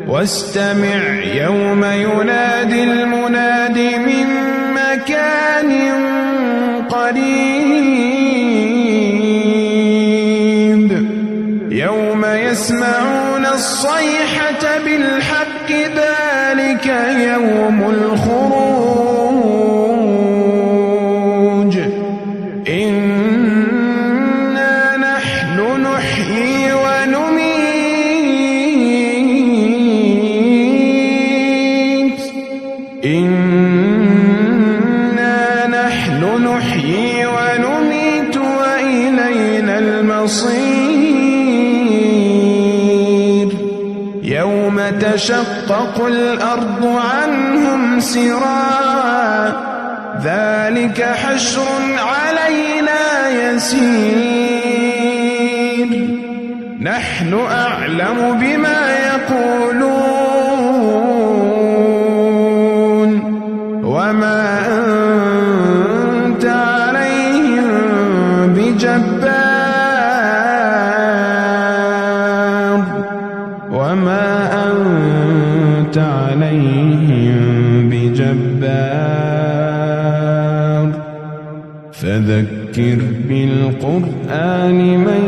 واستمع يوم ينادي المناد من مكان قريب يوم يسمعون الصيحة بالحق ذلك يوم الخروج إنا نحن نحيي ونميت وإلينا المصير يوم تشقق الأرض عنهم سراعا ذلك حشر علينا يسير نحن أعلم بما يقولون وما أنت عليهم بجبار وما أنت عليهم بجبار فذكر بالقرآن من